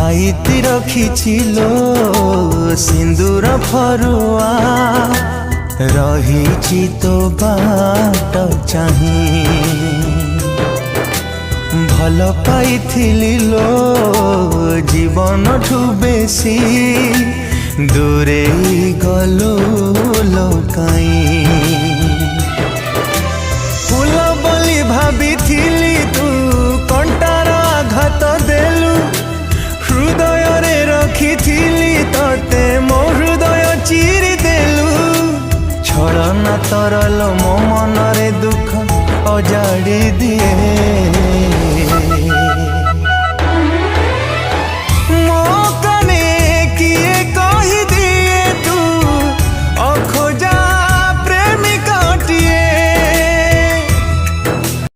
साइती रखिचिलो सिंदूर फरुआ रही तो बाट चाही भल पाइथिली लो जीवन ठू बेसी दूरे गलो लोकाई फूल बोली भाभी तू कंटार आघात देलु हृदय रे रखी तते मो हृदय चिरी देलु छलना तरल मो मन